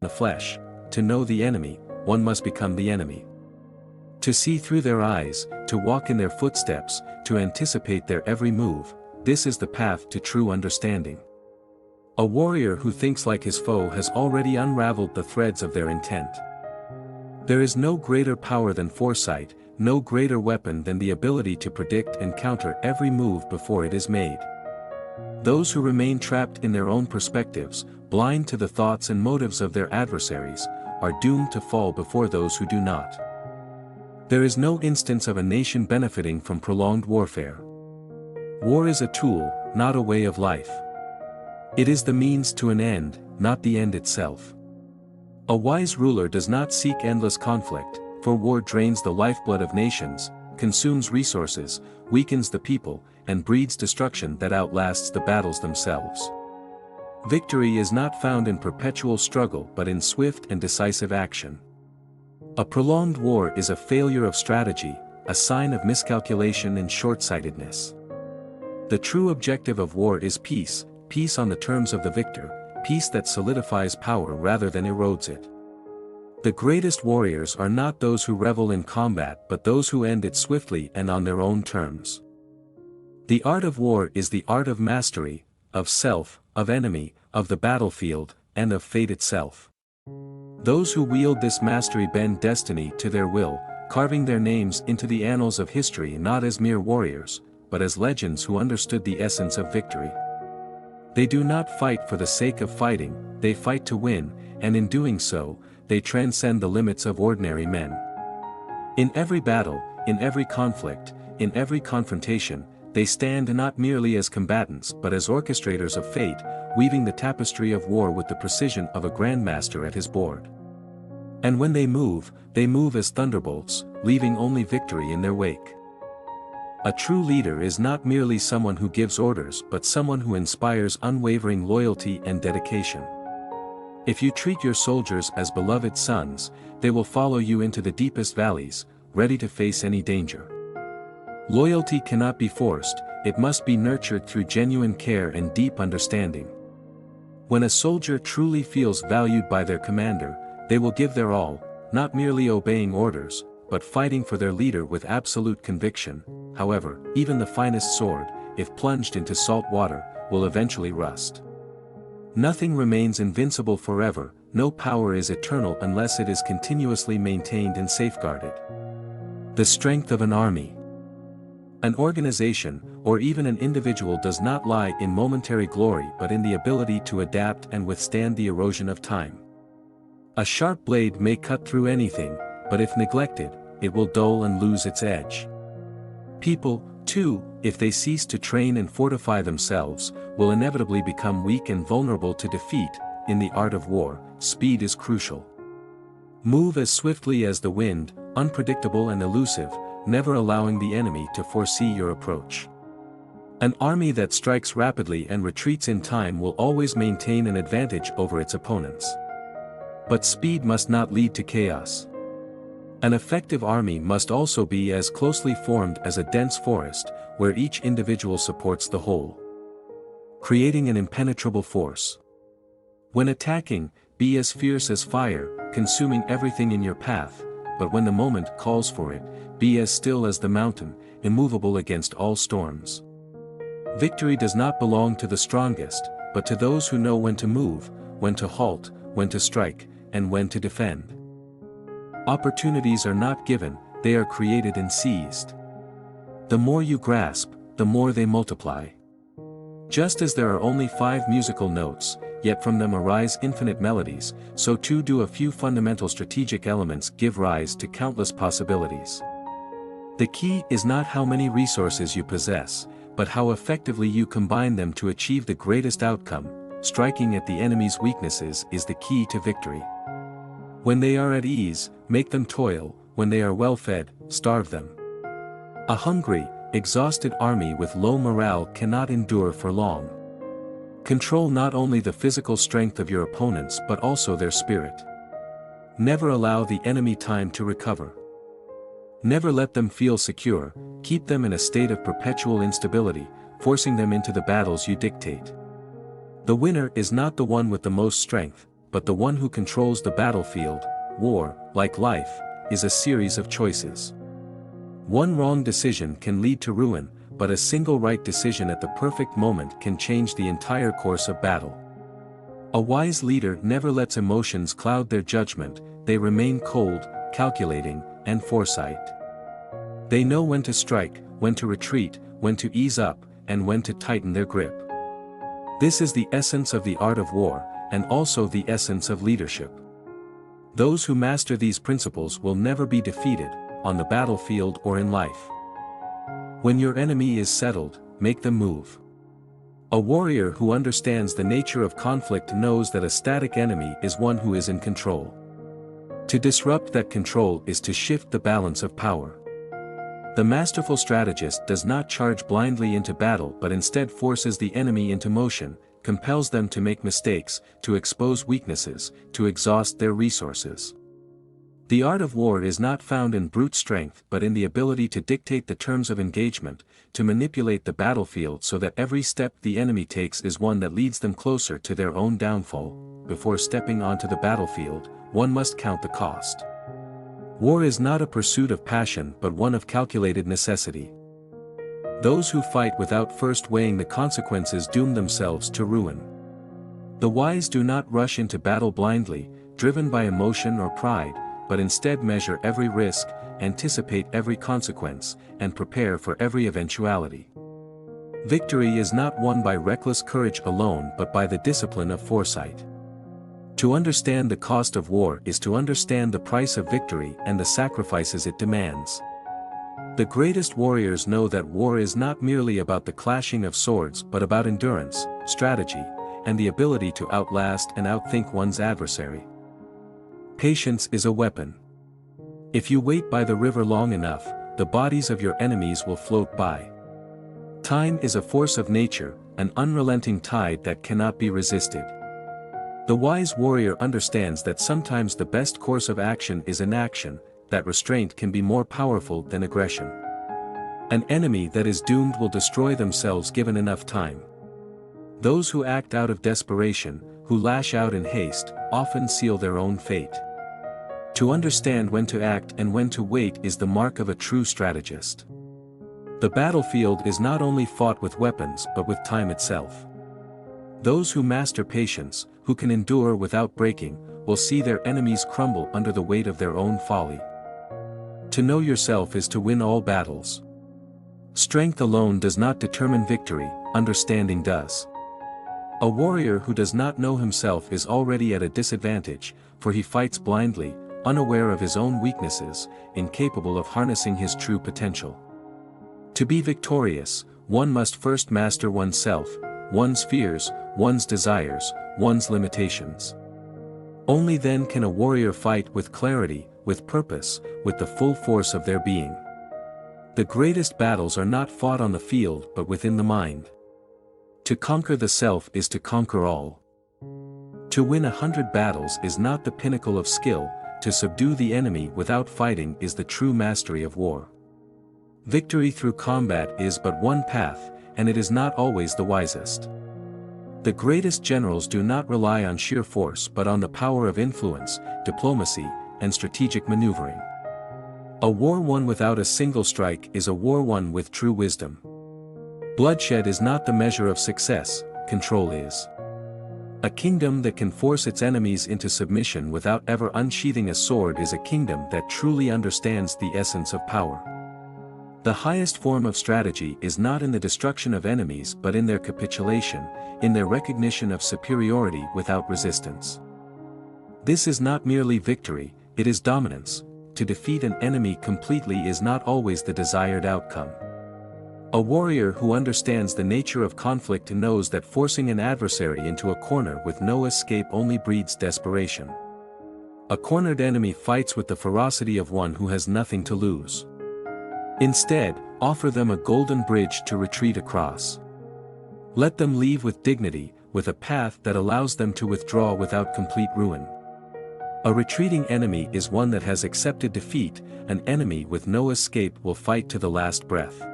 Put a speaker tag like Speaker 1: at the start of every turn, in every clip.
Speaker 1: the flesh. To know the enemy, one must become the enemy. To see through their eyes, to walk in their footsteps, to anticipate their every move, this is the path to true understanding. A warrior who thinks like his foe has already unraveled the threads of their intent. There is no greater power than foresight, no greater weapon than the ability to predict and counter every move before it is made. Those who remain trapped in their own perspectives, blind to the thoughts and motives of their adversaries, are doomed to fall before those who do not. There is no instance of a nation benefiting from prolonged warfare. War is a tool, not a way of life. It is the means to an end, not the end itself. A wise ruler does not seek endless conflict, for war drains the lifeblood of nations, consumes resources, weakens the people, and breeds destruction that outlasts the battles themselves. Victory is not found in perpetual struggle but in swift and decisive action. A prolonged war is a failure of strategy, a sign of miscalculation and short-sightedness. The true objective of war is peace, peace on the terms of the victor, peace that solidifies power rather than erodes it. The greatest warriors are not those who revel in combat but those who end it swiftly and on their own terms. The art of war is the art of mastery, of self, of enemy, of the battlefield, and of fate itself. Those who wield this mastery bend destiny to their will, carving their names into the annals of history not as mere warriors, but as legends who understood the essence of victory. They do not fight for the sake of fighting, they fight to win, and in doing so, they transcend the limits of ordinary men. In every battle, in every conflict, in every confrontation, they stand not merely as combatants but as orchestrators of fate, weaving the tapestry of war with the precision of a grandmaster at his board. And when they move as thunderbolts, leaving only victory in their wake. A true leader is not merely someone who gives orders but someone who inspires unwavering loyalty and dedication. If you treat your soldiers as beloved sons, they will follow you into the deepest valleys, ready to face any danger. Loyalty cannot be forced, it must be nurtured through genuine care and deep understanding. When a soldier truly feels valued by their commander, they will give their all, not merely obeying orders, but fighting for their leader with absolute conviction. However, even the finest sword, if plunged into salt water, will eventually rust. Nothing remains invincible forever, no power is eternal unless it is continuously maintained and safeguarded. The strength of an army, an organization, or even an individual does not lie in momentary glory but in the ability to adapt and withstand the erosion of time. A sharp blade may cut through anything, but if neglected, it will dull and lose its edge. People, too, if they cease to train and fortify themselves, will inevitably become weak and vulnerable to defeat. In the art of war, speed is crucial. Move as swiftly as the wind, unpredictable and elusive, never allowing the enemy to foresee your approach. An army that strikes rapidly and retreats in time will always maintain an advantage over its opponents. But speed must not lead to chaos. An effective army must also be as closely formed as a dense forest, where each individual supports the whole, creating an impenetrable force. When attacking, be as fierce as fire, consuming everything in your path, but when the moment calls for it, be as still as the mountain, immovable against all storms. Victory does not belong to the strongest, but to those who know when to move, when to halt, when to strike, and when to defend. Opportunities are not given, they are created and seized. The more you grasp, the more they multiply. Just as there are only 5 musical notes, yet from them arise infinite melodies, so too do a few fundamental strategic elements give rise to countless possibilities. The key is not how many resources you possess, but how effectively you combine them to achieve the greatest outcome. Striking at the enemy's weaknesses is the key to victory. When they are at ease, make them toil, when they are well fed, starve them. A hungry, exhausted army with low morale cannot endure for long. Control not only the physical strength of your opponents but also their spirit. Never allow the enemy time to recover. Never let them feel secure, keep them in a state of perpetual instability, forcing them into the battles you dictate. The winner is not the one with the most strength, but the one who controls the battlefield. War, like life, is a series of choices. One wrong decision can lead to ruin, but a single right decision at the perfect moment can change the entire course of battle. A wise leader never lets emotions cloud their judgment, they remain cold, calculating, and foresight. They know when to strike, when to retreat, when to ease up, and when to tighten their grip. This is the essence of the art of war, and also the essence of leadership. Those who master these principles will never be defeated, on the battlefield or in life. When your enemy is settled, make them move. A warrior who understands the nature of conflict knows that a static enemy is one who is in control. To disrupt that control is to shift the balance of power. The masterful strategist does not charge blindly into battle but instead forces the enemy into motion, compels them to make mistakes, to expose weaknesses, to exhaust their resources. The art of war is not found in brute strength but in the ability to dictate the terms of engagement, to manipulate the battlefield so that every step the enemy takes is one that leads them closer to their own downfall. Before stepping onto the battlefield, one must count the cost. War is not a pursuit of passion but one of calculated necessity. Those who fight without first weighing the consequences doom themselves to ruin. The wise do not rush into battle blindly, driven by emotion or pride, but instead measure every risk, anticipate every consequence, and prepare for every eventuality. Victory is not won by reckless courage alone but by the discipline of foresight. To understand the cost of war is to understand the price of victory and the sacrifices it demands. The greatest warriors know that war is not merely about the clashing of swords but about endurance, strategy, and the ability to outlast and outthink one's adversary. Patience is a weapon. If you wait by the river long enough, the bodies of your enemies will float by. Time is a force of nature, an unrelenting tide that cannot be resisted. The wise warrior understands that sometimes the best course of action is inaction, that restraint can be more powerful than aggression. An enemy that is doomed will destroy themselves given enough time. Those who act out of desperation, who lash out in haste, often seal their own fate. To understand when to act and when to wait is the mark of a true strategist. The battlefield is not only fought with weapons but with time itself. Those who master patience, who can endure without breaking, will see their enemies crumble under the weight of their own folly. To know yourself is to win all battles. Strength alone does not determine victory, understanding does. A warrior who does not know himself is already at a disadvantage, for he fights blindly, unaware of his own weaknesses, incapable of harnessing his true potential. To be victorious, one must first master oneself, one's fears, one's desires, one's limitations. Only then can a warrior fight with clarity, with purpose, with the full force of their being. The greatest battles are not fought on the field but within the mind. To conquer the self is to conquer all. To win 100 battles is not the pinnacle of skill, to subdue the enemy without fighting is the true mastery of war. Victory through combat is but one path, and it is not always the wisest. The greatest generals do not rely on sheer force but on the power of influence, diplomacy, and strategic maneuvering. A war won without a single strike is a war won with true wisdom. Bloodshed is not the measure of success, control is. A kingdom that can force its enemies into submission without ever unsheathing a sword is a kingdom that truly understands the essence of power. The highest form of strategy is not in the destruction of enemies but in their capitulation, in their recognition of superiority without resistance. This is not merely victory, it is dominance. To defeat an enemy completely is not always the desired outcome. A warrior who understands the nature of conflict knows that forcing an adversary into a corner with no escape only breeds desperation. A cornered enemy fights with the ferocity of one who has nothing to lose. Instead, offer them a golden bridge to retreat across. Let them leave with dignity, with a path that allows them to withdraw without complete ruin. A retreating enemy is one that has accepted defeat, an enemy with no escape will fight to the last breath.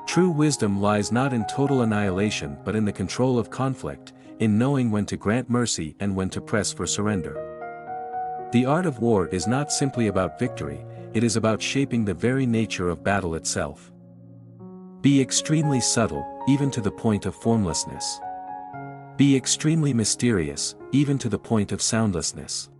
Speaker 1: True wisdom lies not in total annihilation but in the control of conflict, in knowing when to grant mercy and when to press for surrender. The art of war is not simply about victory, it is about shaping the very nature of battle itself. Be extremely subtle, even to the point of formlessness. Be extremely mysterious, even to the point of soundlessness.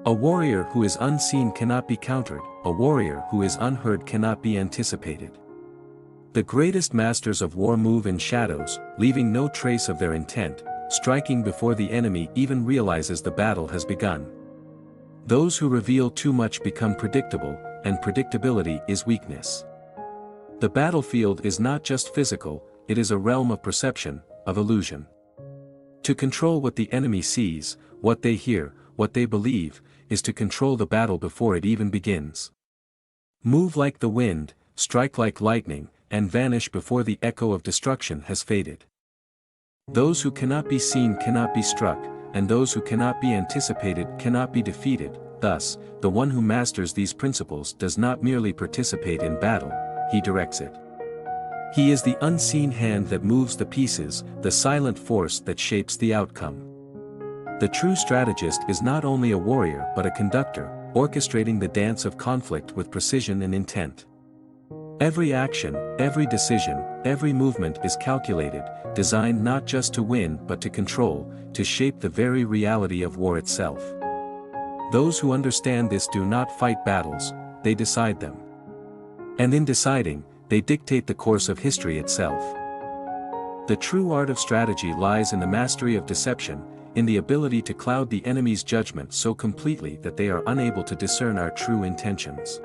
Speaker 1: A warrior who is unseen cannot be countered, a warrior who is unheard cannot be anticipated. The greatest masters of war move in shadows, leaving no trace of their intent, striking before the enemy even realizes the battle has begun. Those who reveal too much become predictable, and predictability is weakness. The battlefield is not just physical, it is a realm of perception, of illusion. To control what the enemy sees, what they hear, what they believe, is to control the battle before it even begins. Move like the wind, strike like lightning, and vanish before the echo of destruction has faded. Those who cannot be seen cannot be struck, and those who cannot be anticipated cannot be defeated. Thus, the one who masters these principles does not merely participate in battle, he directs it. He is the unseen hand that moves the pieces, the silent force that shapes the outcome. The true strategist is not only a warrior but a conductor, orchestrating the dance of conflict with precision and intent. Every action, every decision, every movement is calculated, designed not just to win but to control, to shape the very reality of war itself. Those who understand this do not fight battles, they decide them. And in deciding, they dictate the course of history itself. The true art of strategy lies in the mastery of deception, in the ability to cloud the enemy's judgment so completely that they are unable to discern our true intentions.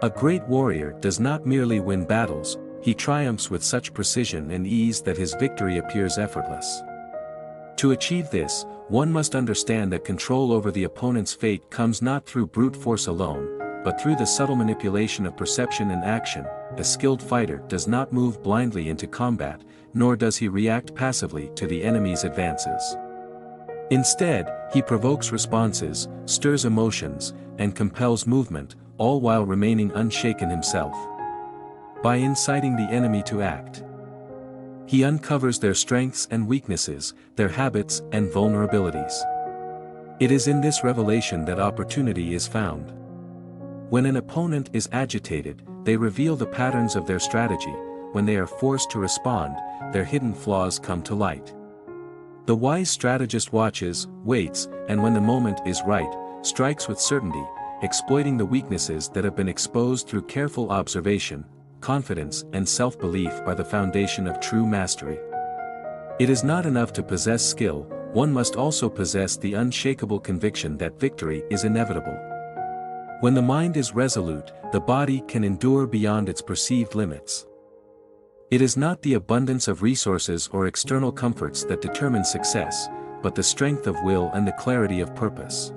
Speaker 1: A great warrior does not merely win battles, he triumphs with such precision and ease that his victory appears effortless. To achieve this, one must understand that control over the opponent's fate comes not through brute force alone, but through the subtle manipulation of perception and action. A skilled fighter does not move blindly into combat, nor does he react passively to the enemy's advances. Instead, he provokes responses, stirs emotions, and compels movement, all while remaining unshaken himself. By inciting the enemy to act, he uncovers their strengths and weaknesses, their habits and vulnerabilities. It is in this revelation that opportunity is found. When an opponent is agitated, they reveal the patterns of their strategy. When they are forced to respond, their hidden flaws come to light. The wise strategist watches, waits, and when the moment is right, strikes with certainty, exploiting the weaknesses that have been exposed through careful observation. Confidence and self-belief are the foundation of true mastery. It is not enough to possess skill, one must also possess the unshakable conviction that victory is inevitable. When the mind is resolute, the body can endure beyond its perceived limits. It is not the abundance of resources or external comforts that determine success, but the strength of will and the clarity of purpose.